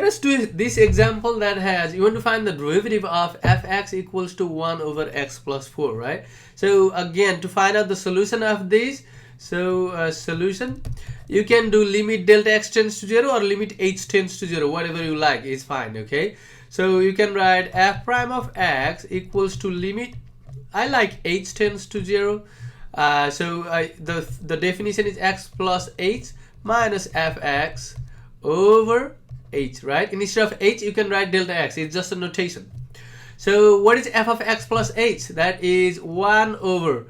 us do this example that has, you want to find the derivative of fx equals to 1 over x plus 4, right? So again, to find out the solution of this, so solution, you can do limit delta x tends to 0 or limit h tends to 0, whatever you like is fine, okay? So you can write f prime of x equals to limit, I like h tends to 0. The definition is x plus h minus fx over h, right? Instead of h, you can write delta x. It's just a notation. So what is f of x plus h? That is 1 over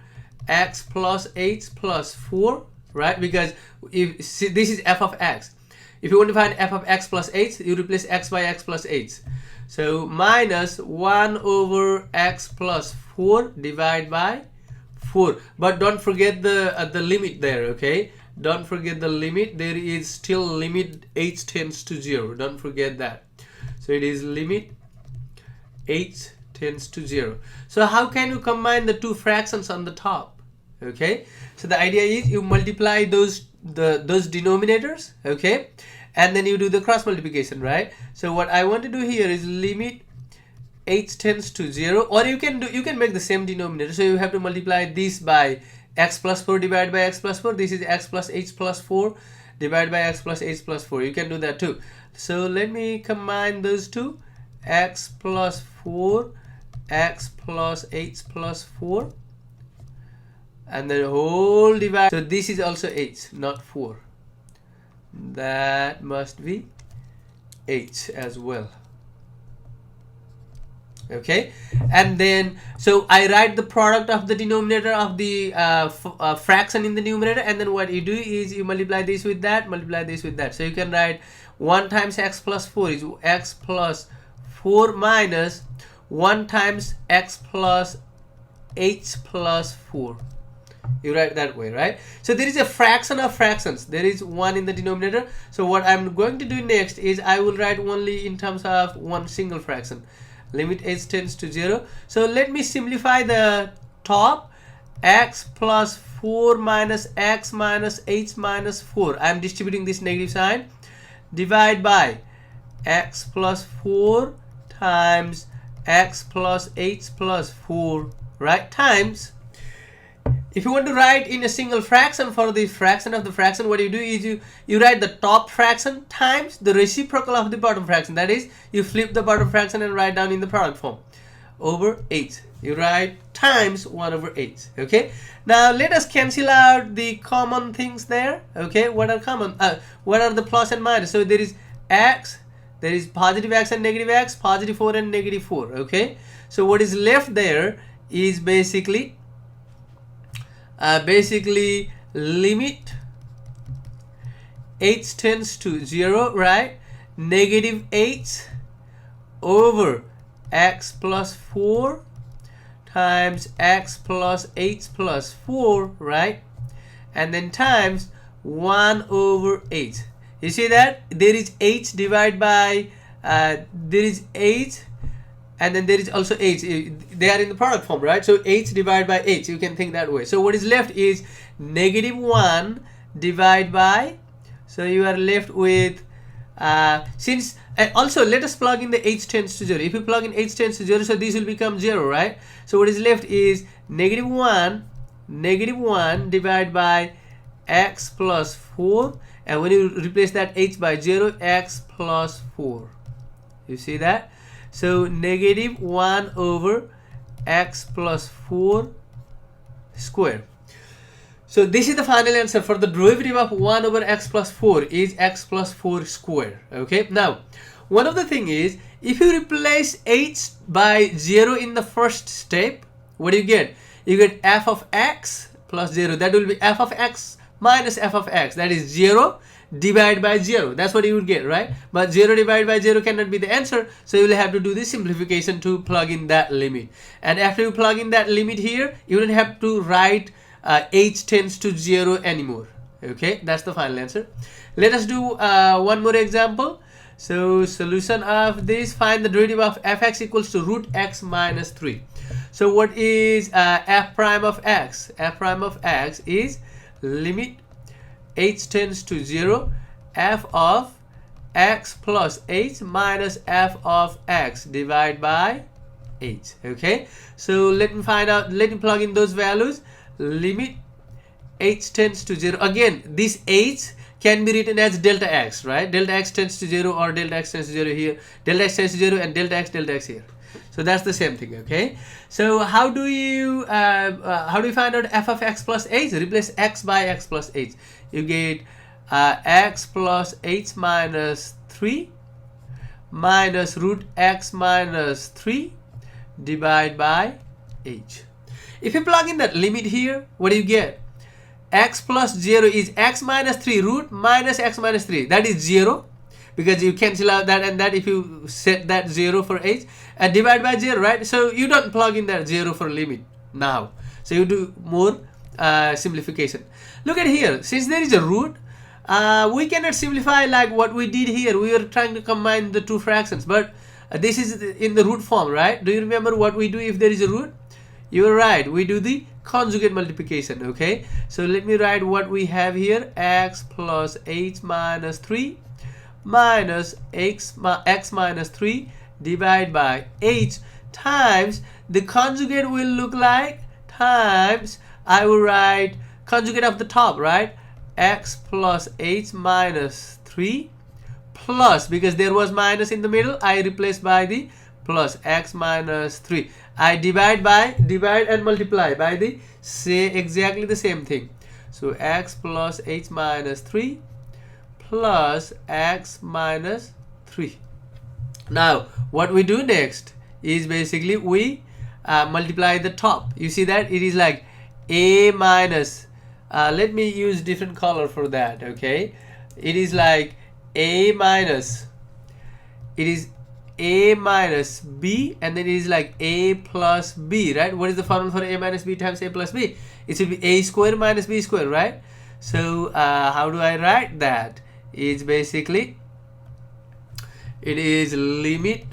x plus h plus 4, right? Because if see, this is f of x. If you want to find f of x plus h, you replace x by x plus h. So minus 1 over x plus 4 divided by 4. But don't forget the limit there, okay? Don't forget the limit. There is still limit h tends to 0. Don't forget that. So it is limit h tends to 0. So how can you combine the two fractions on the top? Okay, so the idea is you multiply those denominators, okay, and then you do the cross multiplication, right? So what I want to do here is limit h tends to 0, or you can make the same denominator. So you have to multiply this by x plus 4 divided by x plus 4. This is x plus h plus 4 divided by x plus h plus 4. You can do that too. So let me combine those two, x plus 4, x plus h plus 4, and then whole divide. So this is also h, not 4. That must be h as well. Okay, and then so I write the product of the denominator of the fraction in the numerator, and then what you do is you multiply this with that, multiply this with that. So you can write 1 times x plus 4 is x plus 4 minus 1 times x plus h plus 4. You write that way, right? So there is a fraction of fractions. There is 1 in the denominator. So what I'm going to do next is I will write only in terms of one single fraction. Limit h tends to 0. So let me simplify the top. X plus 4 minus x minus h minus 4. I'm distributing this negative sign. Divide by x plus 4 times x plus h plus 4, right? Times, if you want to write in a single fraction for the fraction of the fraction, what you do is you write the top fraction times the reciprocal of the bottom fraction. That is, you flip the bottom fraction and write down in the product form over 8. You write times 1 over 8. Okay, now let us cancel out the common things there. Okay, what are common? What are the plus and minus? So there is x, there is positive x and negative x, positive 4 and negative 4. Okay, so what is left there is basically limit h tends to 0, right? Negative h over x plus 4 times x plus h plus 4, right? And then times 1 over 8. You see that there is h divided by there is h, and then there is also h. They are in the product form, right? So h divided by h, you can think that way. So what is left is negative 1 divided by, so you are left with also let us plug in the h tends to 0. If you plug in h tends to 0, so this will become 0, right? So what is left is negative 1 divided by x plus 4, and when you replace that h by 0, x plus 4. You see that? So negative 1 over x plus 4 square. So this is the final answer for the derivative of 1 over x plus 4 is x plus 4 square. Okay, now one of the thing is, if you replace h by 0 in the first step, what do you get? You get f of x plus 0. That will be f of x minus f of x. That is 0 divided by 0. That's what you would get, right? But 0 divided by 0 cannot be the answer, so you will have to do this simplification to plug in that limit. And after you plug in that limit here, you don't have to write h tends to 0 anymore. Okay, that's the final answer. Let us do one more example. So solution of this, find the derivative of fx equals to root x minus 3. So what is f prime of x? F prime of x is limit h tends to 0 f of x plus h minus f of x divided by h. Okay, so let me plug in those values. Limit h tends to 0. Again, this h can be written as delta x, right? Delta x tends to 0 or delta x tends to 0 here. Delta x tends to 0 and delta x here. So that's the same thing. Okay, so how do you find out f of x plus h? Replace x by x plus h. You get x plus h minus 3 minus root x minus 3 divided by h. If you plug in that limit here, what do you get? X plus 0 is x minus 3 root minus x minus 3. That is 0 because you cancel out that and that if you set that 0 for h, and divide by 0, right? So you don't plug in that 0 for limit now. So you do more simplification. Look at here. Since there is a root, we cannot simplify like what we did here. We were trying to combine the two fractions, but this is in the root form, right? Do you remember what we do if there is a root? You're right, we do the conjugate multiplication. Okay, so let me write what we have here. X plus h minus 3 minus x minus 3 divided by h times the conjugate will look like times, I will write conjugate of the top, right? X plus h minus 3 plus, because there was minus in the middle, I replace by the plus x minus 3. I divide and multiply by the exactly the same thing. So x plus h minus 3 plus x minus 3. Now what we do next is basically we multiply the top. You see that it is like a minus, let me use different color for that. Okay, it is like a minus, it is a minus b, and then it is like a plus b, right? What is the formula for a minus b times a plus b? It should be a square minus b square, right? So how do I write that? It's basically, it is limit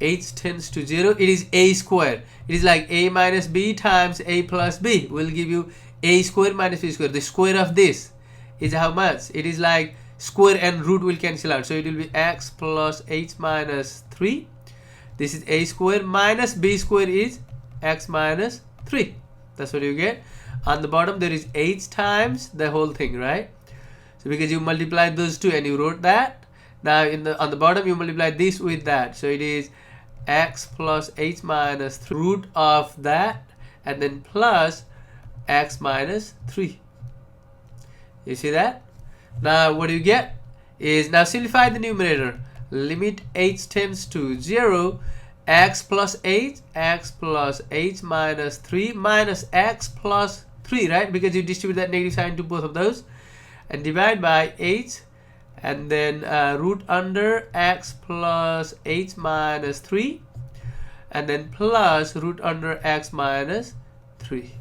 h tends to 0, it is a square. It is like a minus b times a plus b will give you a square minus b square. The square of this is how much? It is like square and root will cancel out, so it will be x plus h minus 3. This is a square minus b square is x minus 3. That's what you get. On the bottom there is h times the whole thing, right? So because you multiplied those two and you wrote that, now on the bottom you multiply this with that, so it is x plus h minus 3 root of that and then plus x minus 3. You see that? Now what do you get is, now simplify the numerator. Limit h tends to 0, x plus h minus 3 minus x plus 3, right? Because you distribute that negative sign to both of those, and divide by h, and then root under x plus h minus 3, and then plus root under x minus 3.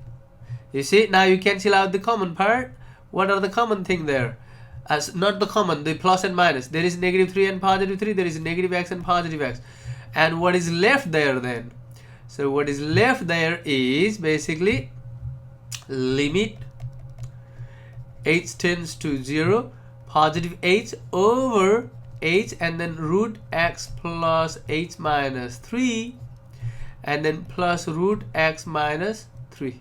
You see, now you cancel out the common part. What are the common thing there? As not the common, the plus and minus. There is negative 3 and positive 3. There is negative x and positive x. And what is left there then? So what is left there is basically limit h tends to 0, positive h over h, and then root x plus h minus 3, and then plus root x minus 3.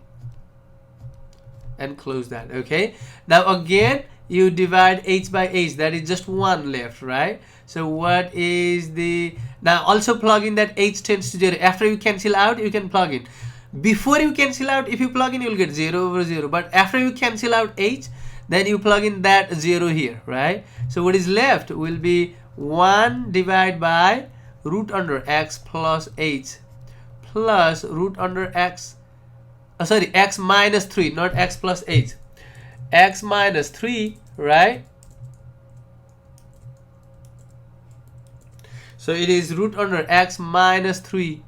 And close that. Okay, now again you divide h by h, that is just one left, right? So what is the, now also plug in that h tends to 0. After you cancel out, you can plug in. Before you cancel out, if you plug in, you'll get 0 over 0, but after you cancel out h, then you plug in that 0 here, right? So what is left will be 1 divided by root under x plus h plus root under x, x minus 3, not x plus h, x minus 3, right? So it is root under x minus 3,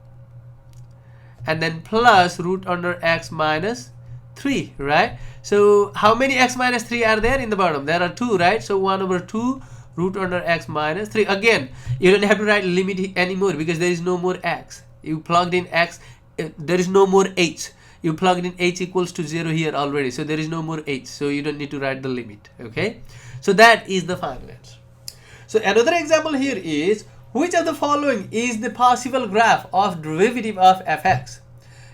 and then plus root under x minus 3, right? So how many x minus 3 are there in the bottom? There are 2, right? So 1 over 2 root under x minus 3. Again, you don't have to write limit anymore because there is no more x. You plugged in x, there is no more h. You plugged in h equals to 0 here already, so there is no more h, so you don't need to write the limit. Okay, so that is the final answer. So another example here is, which of the following is the possible graph of derivative of fx?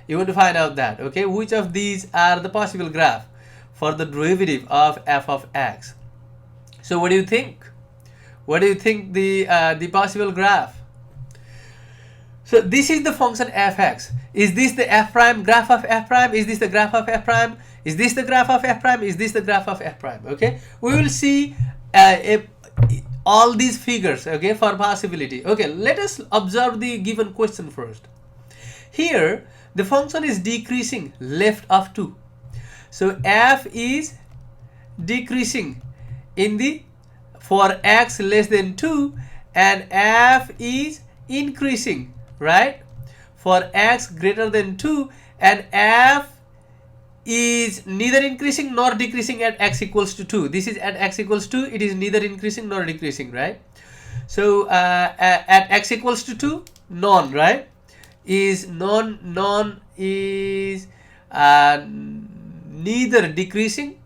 You want to find out that, okay? Which of these are the possible graph for the derivative of f of x? So what do you think? What do you think the possible graph? So this is the function fx. Is this the f prime graph of f prime? Is this the graph of f prime? Is this the graph of f prime? Is this the graph of f prime? Okay, we will see all these figures, okay, for possibility. Okay, let us observe the given question first. Here the function is decreasing left of 2. So f is decreasing in the for x less than 2, and f is increasing, right, for x greater than 2, and f is neither increasing nor decreasing at x equals to 2. This is at x equals 2, it is neither increasing nor decreasing, right? So at x equals to 2, none, right, is none is neither decreasing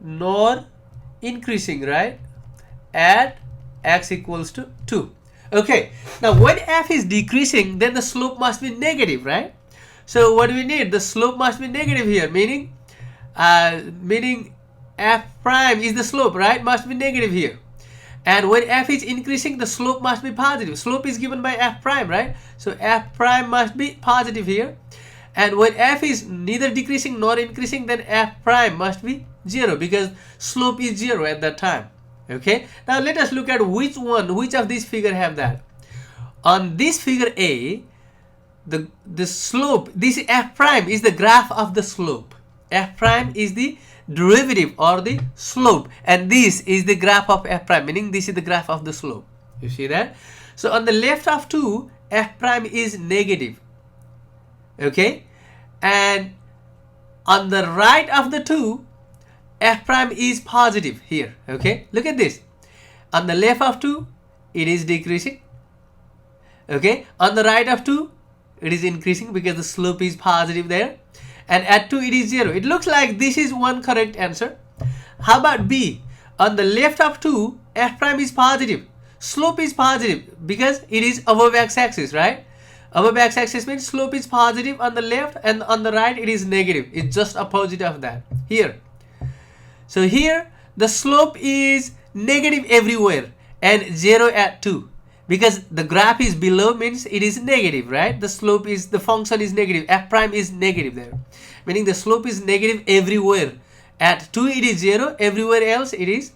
nor increasing, right, at x equals to 2. Okay, now when f is decreasing, then the slope must be negative, right? So what do we need? The slope must be negative here, meaning f prime is the slope, right? Must be negative here. And when f is increasing, the slope must be positive. Slope is given by f prime, right? So f prime must be positive here. And when f is neither decreasing nor increasing, then f prime must be 0, because slope is 0 at that time. Okay, now let us look at which of these figure have that. On this figure A, the slope, this f prime is the graph of the slope. F prime is the derivative or the slope, and this is the graph of f prime, meaning this is the graph of the slope. You see that? So on the left of 2, f prime is negative, okay, and on the right of the 2, f prime is positive here. Okay, look at this. On the left of 2, it is decreasing, okay, on the right of 2, it is increasing because the slope is positive there, and at 2 it is 0. It looks like this is one correct answer. How about B? On the left of 2, f prime is positive, slope is positive because it is above x-axis, right? Above x-axis means slope is positive on the left, and on the right it is negative. It's just opposite of that here. So here the slope is negative everywhere and 0 at 2, because the graph is below, means it is negative, right? The slope is, the function is negative, f prime is negative there, meaning the slope is negative everywhere. At 2 it is 0, everywhere else it is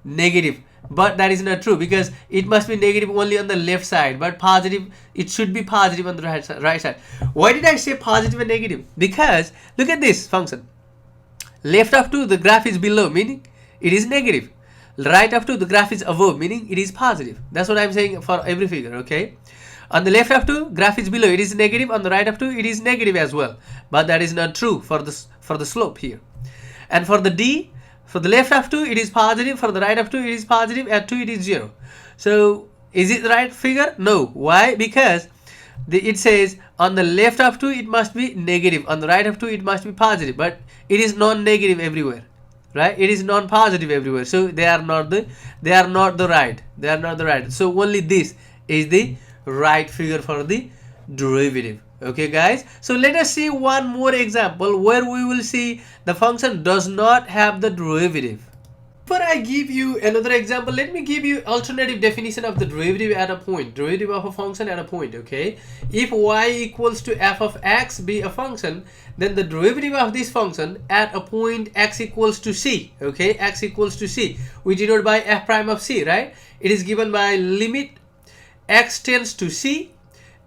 negative. But that is not true, because it must be negative only on the left side, but positive, it should be positive on the right side. Why did I say positive and negative? Because look at this function. Left of 2, the graph is below, meaning it is negative. Right of 2, the graph is above, meaning it is positive. That's what I'm saying for every figure, okay? On the left of 2, graph is below, it is negative. On the right of 2, it is negative as well. But that is not true for the slope here. And for the D, for the left of 2, it is positive. For the right of 2, it is positive. At 2, it is 0. So is it the right figure? No. Why? Because it says on the left of 2 it must be negative, on the right of 2 it must be positive, but it is non-negative everywhere, right? It is non-positive everywhere, so they are not the right. So only this is the right figure for the derivative. Okay guys, so let us see one more example where we will see the function does not have the derivative. Before I give you another example, let me give you alternative definition of the derivative at a point, derivative of a function at a point, okay? If y equals to f of x be a function, then the derivative of this function at a point x equals to c, okay? X equals to c, we denote by f prime of c, right? It is given by limit x tends to c,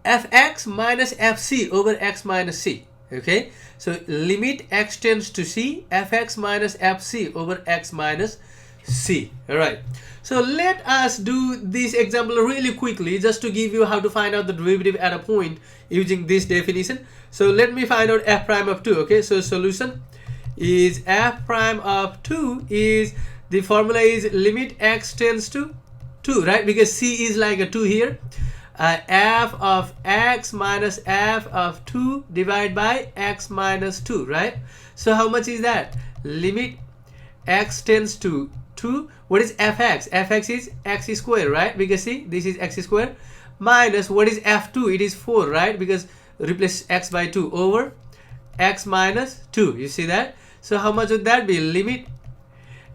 fx minus fc over x minus c. Okay, so limit x tends to c, fx minus fc over x minus c. All right, so let us do this example really quickly, just to give you how to find out the derivative at a point using this definition. So let me find out f prime of 2. Okay, so solution is f prime of 2 is, the formula is limit x tends to 2, right? Because c is like a 2 here. F of x minus f of 2 divided by x minus 2, right? So how much is that? Limit x tends to 2. What is fx? Fx is x square, right? Because see, this is x square minus what is f2? It is 4, right? Because replace x by 2 over x minus 2. You see that? So how much would that be? Limit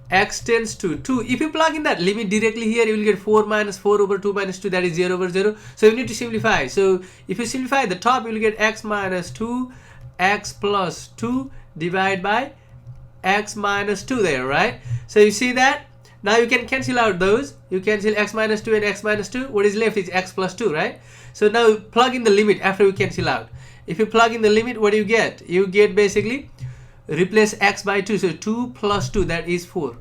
x tends to 2. If you plug in that limit directly here, you will get 4 minus 4 over 2 minus 2, that is 0 over 0. So you need to simplify. So if you simplify the top, you will get x minus 2, x plus 2 divided by x minus 2 there, right? So you see that? Now you can cancel out those. You cancel x minus 2 and x minus 2. What is left is x plus 2, right? So now plug in the limit after you cancel out. If you plug in the limit, what do you get? You get basically replace x by 2. So 2 plus 2, that is 4.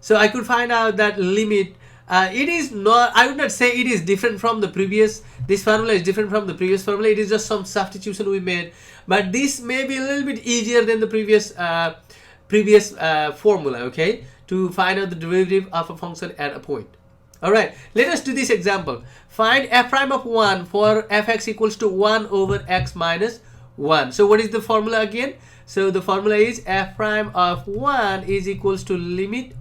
So I could find out that limit. It is not, I would not say it is different from the previous. This formula is different from the previous formula. It is just some substitution we made. But this may be a little bit easier than the previous formula, okay? To find out the derivative of a function at a point. Alright, let us do this example. Find f prime of 1 for fx equals to 1 over x minus 1. So what is the formula again? So the formula is f prime of 1 is equals to limit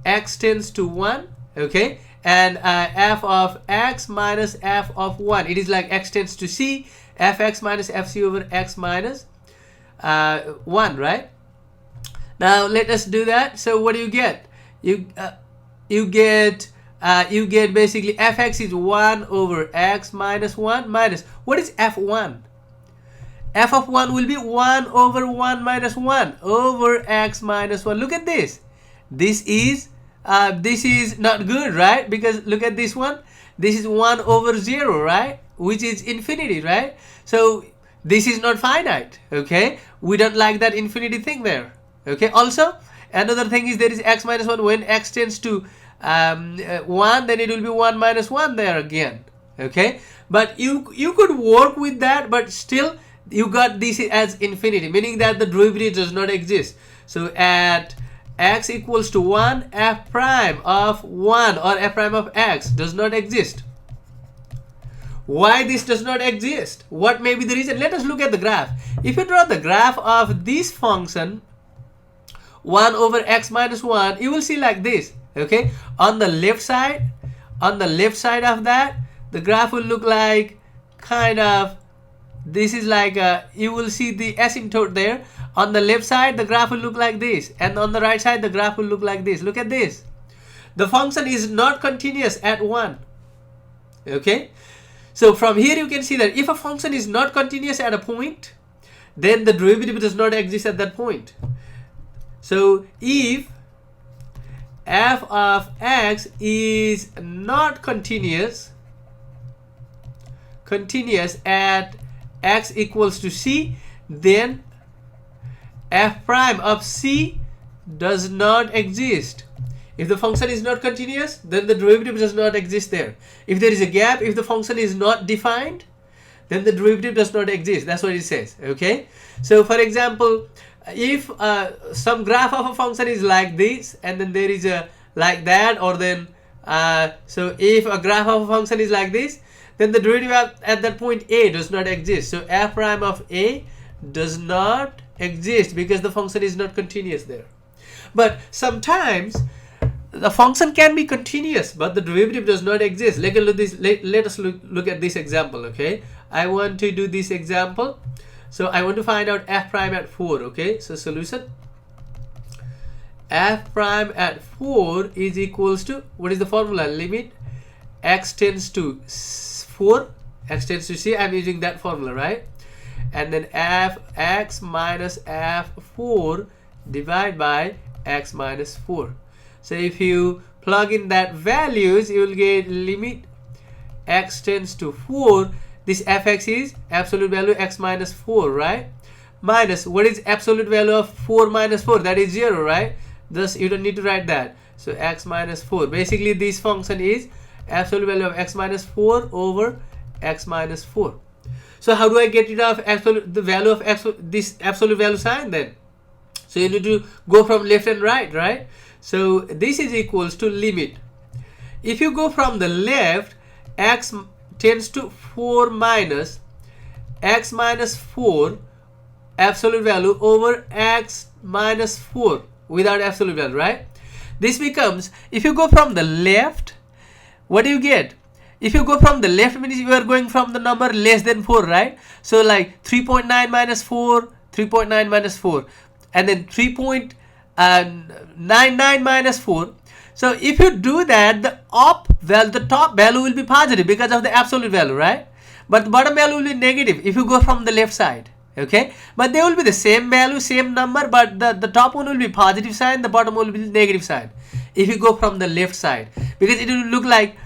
x tends to 1, okay? And f of x minus f of 1. It is like x tends to c, fx minus fc over x minus 1, right? Now let us do that. So what do you get? You get basically fx is 1 over x minus 1 minus, what is f1? F of 1 will be 1 over 1 minus 1 over x minus 1. Look at this. This is not good, right? Because look at this one. This is 1 over 0, right? Which is infinity, right? So this is not finite, okay? We don't like that infinity thing there, okay? Also, another thing is there is x minus 1. When x tends to 1, then it will be 1 minus 1 there again, okay? But you could work with that, but still you got this as infinity, meaning that the derivative does not exist. So at x equals to 1, f prime of 1 or f prime of x does not exist. Why this does not exist? What may be the reason? Let us look at the graph. If you draw the graph of this function 1 over x minus 1, you will see like this, okay? On the left side of that, the graph will look like kind of, this is like you will see the asymptote there. On the left side, the graph will look like this, and on the right side, the graph will look like this. Look at this. The function is not continuous at 1, okay? So from here you can see that if a function is not continuous at a point, then the derivative does not exist at that point. So if f of x is not continuous at x equals to c, then f prime of c does not exist. If the function is not continuous, then the derivative does not exist there. If there is a gap, if the function is not defined, then the derivative does not exist. That's what it says, okay? So for example, if some graph of a function is like this, and then there is a like that, or then so if a graph of a function is like this, then the derivative at that point a does not exist. So f prime of a does not exist because the function is not continuous there. But sometimes the function can be continuous, but the derivative does not exist. Let us look at this example, okay? I want to do this example. So I want to find out f prime at 4, okay? So solution, f prime at 4 is equals to, what is the formula? Limit x tends to 4, x tends to c. I'm using that formula, right? And then f x minus f4 divided by x minus 4. So if you plug in that values, you will get limit x tends to 4. This fx is absolute value x minus 4, right? Minus, what is absolute value of 4 minus 4? That is 0, right? Thus you don't need to write that. So x minus 4. Basically this function is absolute value of x minus 4 over x minus 4. So how do I get rid of the value of this absolute value sign then? So you need to go from left and right, right? So this is equals to limit. If you go from the left, x tends to 4 minus x minus 4 absolute value over x minus 4 without absolute value, right? this becomes, if you go from the left, what do you get? If you go from the left, means you are going from the number less than 4, right? So like 3.9 minus 4, 3.9 minus 4, and then 3.99 minus 4. So if you do that, the top value will be positive because of the absolute value, right? But the bottom value will be negative if you go from the left side. Okay, but they will be the same value, same number, but the top one will be positive sign, the bottom one will be negative sign if you go from the left side, because it will look like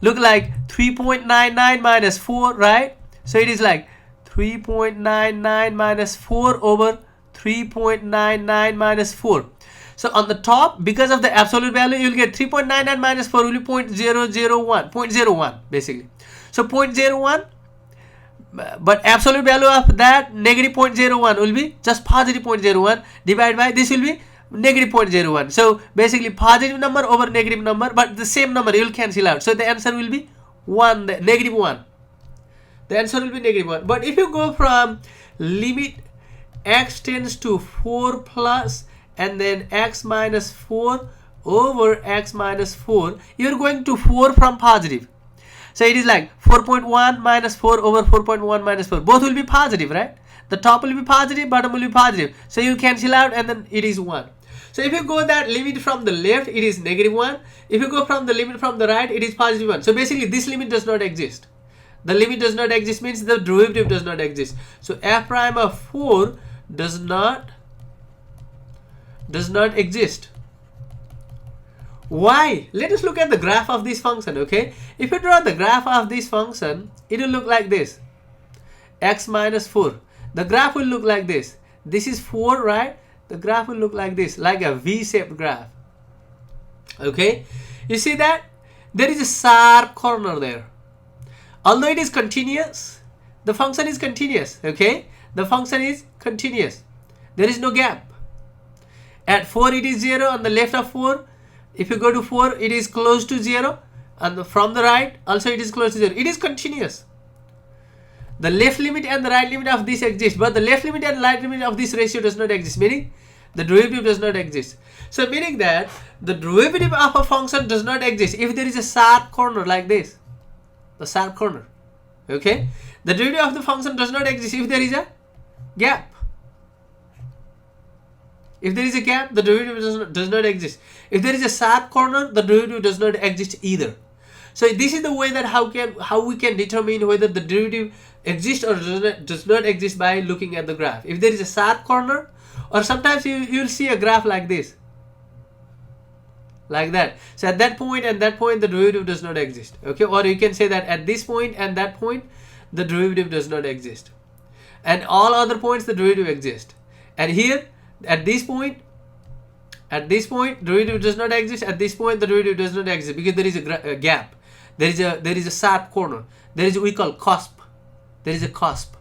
3.99 minus 4, right? So it is like 3.99 minus 4 over 3.99 minus 4. So on the top, because of the absolute value, you will get 3.99 minus 4 will be 0.001 basically. So 0.01, but absolute value of that negative 0.01 will be just positive 0.01 divided by this will be negative 0.01. So basically positive number over negative number, but the same number you will cancel out. So the answer will be negative 1. The answer will be negative 1. But if you go from limit x tends to 4 plus and then x minus 4 over x minus 4, you are going to 4 from positive. So it is like 4.1 minus 4 over 4.1 minus 4. Both will be positive, right? The top will be positive, bottom will be positive. So you cancel out and then it is 1. So if you go that limit from the left, it is negative 1. If you go from the limit from the right, it is positive 1. So basically this limit does not exist. The limit does not exist means the derivative does not exist. So f prime of 4 does not exist. Why? Let us look at the graph of this function, okay? If you draw the graph of this function, it will look like this. X minus 4. The graph will look like this. This is 4, right? The graph will look like this, like a V-shaped graph. Okay? You see that? There is a sharp corner there. Although it is continuous, the function is continuous, okay? The function is continuous. There is no gap. At 4, it is 0. On the left of 4, if you go to 4, it is close to 0, and from the right also it is close to 0. It is continuous. The left limit and the right limit of this exist, but the left limit and right limit of this ratio does not exist, meaning the derivative does not exist. So meaning that the derivative of a function does not exist if there is a sharp corner like this, the sharp corner, okay? The derivative of the function does not exist if there is a gap. If there is a gap, the derivative does not exist. If there is a sharp corner, the derivative does not exist either. So this is the way that how we can determine whether the derivative exists or does not exist by looking at the graph. If there is a sharp corner, or sometimes you'll see a graph like this, like that. So at that point and that point, the derivative does not exist. Okay, or you can say that at this point and that point, the derivative does not exist, and all other points the derivative exists. And here, at this point, derivative does not exist. At this point, the derivative does not exist because there is a gap. There is a sharp corner. There is what we call cusp. There is a cusp.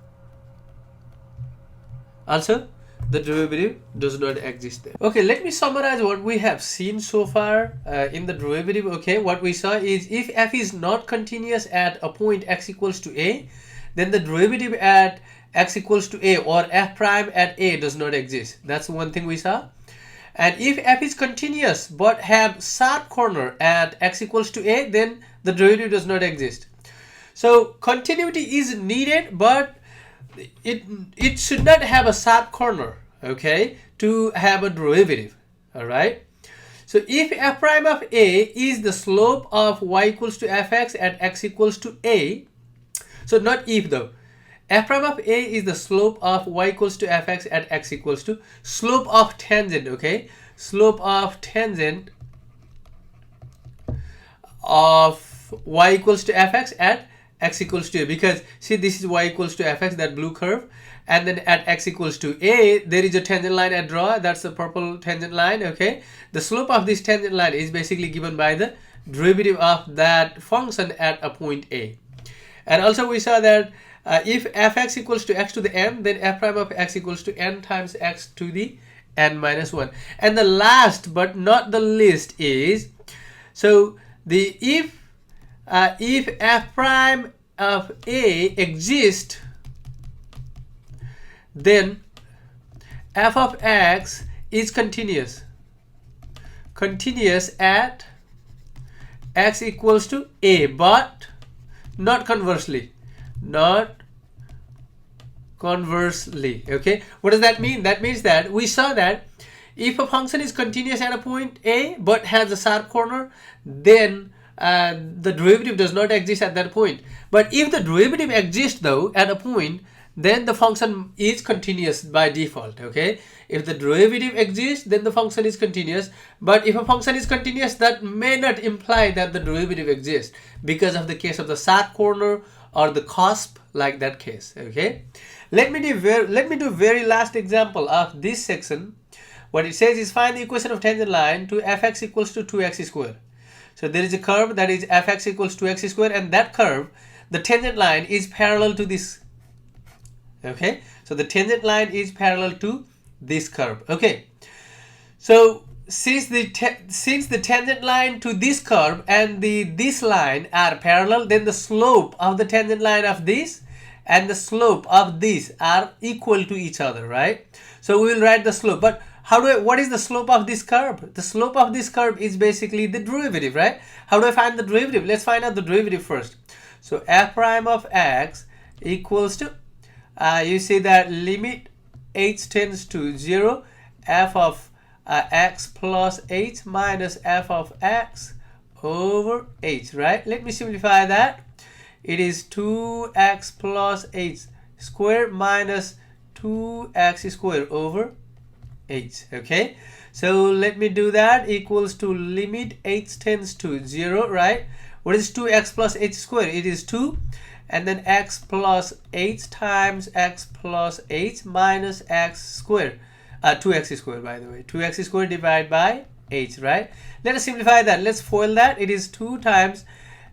Also, the derivative does not exist there. Okay, let me summarize what we have seen so far in the derivative. Okay, what we saw is if f is not continuous at a point x equals to a, then the derivative at x equals to a or f prime at a does not exist. That's one thing we saw. And if f is continuous but have sharp corner at x equals to a, then the derivative does not exist. So continuity is needed, but it should not have a sharp corner, okay, to have a derivative. All right. So if f prime of a is the slope of y equals to fx at x equals to a, so not if though, f prime of a is the slope of y equals to fx at x equals to slope of tangent, okay, slope of tangent of y equals to fx at x equals to a, because see this is y equals to fx, that blue curve, and then at x equals to a there is a tangent line I draw, that's the purple tangent line, okay. The slope of this tangent line is basically given by the derivative of that function at a point a. And also we saw that if fx equals to x to the n, then f prime of x equals to n times x to the n minus 1. And the last but not the least is, so the if f prime of a exists, then f of x is continuous. continuous at x equals to a, but not conversely. Not conversely. Okay, what does that mean? That means that we saw that if a function is continuous at a point a but has a sharp corner, then the derivative does not exist at that point. But if the derivative exists though at a point, then the function is continuous by default. Okay, if the derivative exists, then the function is continuous. But if a function is continuous, that may not imply that the derivative exists because of the case of the sharp corner or the cusp, like that case. Okay, let me do very last example of this section. What it says is find the equation of tangent line to fx equals to 2x squared. So there is a curve that is fx equals to x squared, and that curve, the tangent line is parallel to this. Okay, so the tangent line is parallel to this curve. Okay, so since the tangent line to this curve and this line are parallel, then the slope of the tangent line of this and the slope of this are equal to each other, right? So we will write the slope. But what is the slope of this curve? The slope of this curve is basically the derivative, right? How do I find the derivative? Let's find out the derivative first. So f prime of x equals to, you see that limit h tends to 0, f of x plus h minus f of x over h, right? Let me simplify that. It is 2x plus h squared minus 2x squared over h. Okay, so let me do that. Equals to limit h tends to 0, right? What is 2x plus h squared? It is 2, and then x plus h times x plus h minus x squared, 2x squared, by the way, 2x squared divided by h, right? Let us simplify that. Let's FOIL that. It is 2 times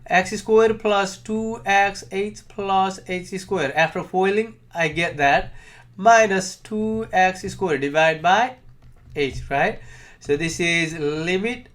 x squared plus 2x h plus h squared. After FOILing, I get that, minus 2x squared divided by h, right? So this is limit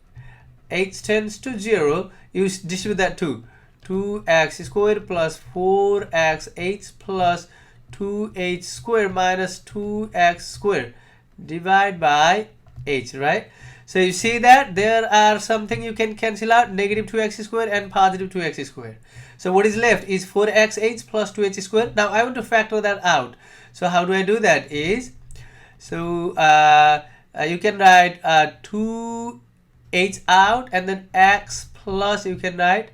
h tends to 0. You distribute that to 2x squared plus 4x h plus 2h squared minus 2x squared divided by h, right? So you see that there are something you can cancel out, negative 2x squared and positive 2x squared. So what is left is 4xh plus 2h squared. Now I want to factor that out. So how do I do that is, so you can write 2h out and then x plus, you can write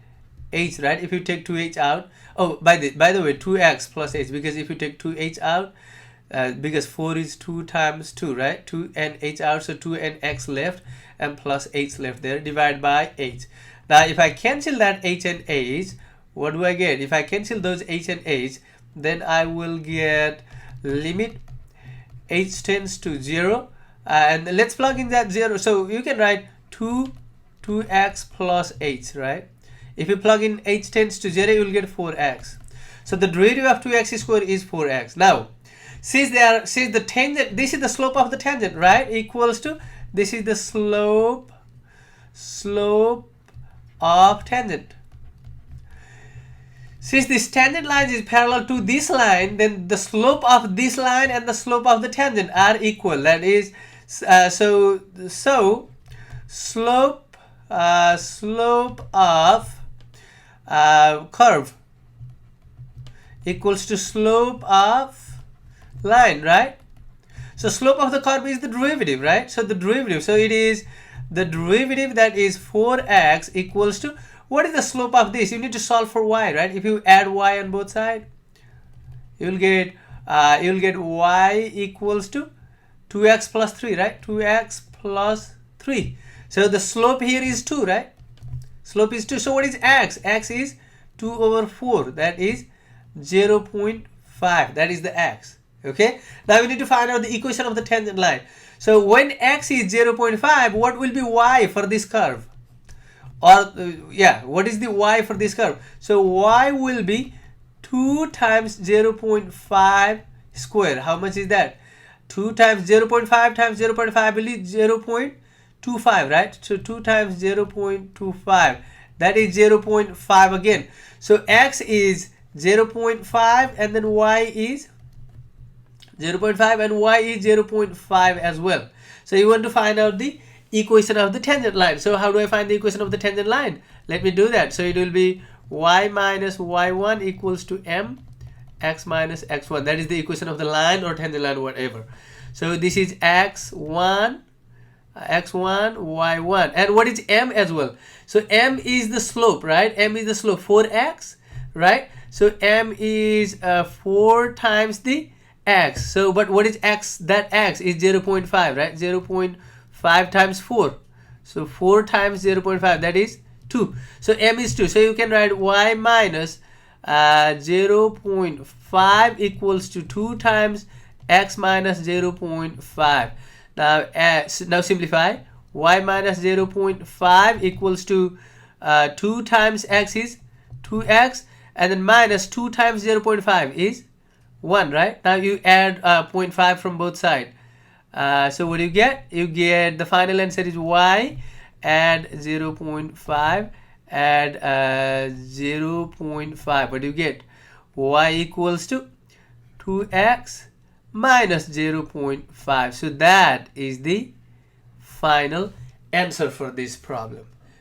h, right? If you take 2h out, oh, by the way, 2x plus h, because if you take 2h out, because 4 is 2 times 2, right? 2 and h out, so 2 and x left and plus h left there, divided by h. Now if I cancel that h and h, what do I get? If I cancel those h and h, then I will get limit h tends to 0, and let's plug in that 0. So you can write 2x plus h, right? If you plug in h tends to 0, you will get 4x. So the derivative of 2x squared is 4x. Now since the tangent, this is the slope of the tangent, right? Equals to, this is the slope of tangent. Since this tangent line is parallel to this line, then the slope of this line and the slope of the tangent are equal. That is, so slope of curve equals to slope of line, right? So slope of the curve is the derivative, right? So the derivative, so it is the derivative, that is 4x equals to, what is the slope of this? You need to solve for y, right? If you add y on both sides, you'll get y equals to 2x plus 3, right? 2x plus 3. So the slope here is 2, right? Slope is 2. So what is x? X is 2 over 4. That is 0.5. That is the x. Okay. Now we need to find out the equation of the tangent line. So when x is 0.5, what will be y for this curve? Or what is the y for this curve? So y will be 2 times 0.5 square. How much is that? 2 times 0.5 times 0.5 will be 0.25, right? So 2 times 0.25, that is 0.5 again. So x is 0.5 and then y is 0.5 and y is 0.5 as well. So you want to find out the equation of the tangent line. So how do I find the equation of the tangent line? Let me do that. So it will be y minus y1 equals to m x minus x1. That is the equation of the line or tangent line, whatever. So this is x1, y1. And what is m as well? So m is the slope, right? M is the slope, 4x, right? So m is 4 times the x. So, but what is x? That x is 0.5, right? 0.5 times 4. So 4 times 0.5, that is 2. So m is 2. So you can write y minus 0.5 equals to 2 times x minus 0.5. Now simplify. Y minus 0.5 equals to 2 times x is 2x, and then minus 2 times 0.5 is 1, right? Now you add 0.5 from both sides. So what do you get? You get the final answer is y, add 0.5, add 0.5. What do you get? Y equals to 2x minus 0.5. So that is the final answer for this problem.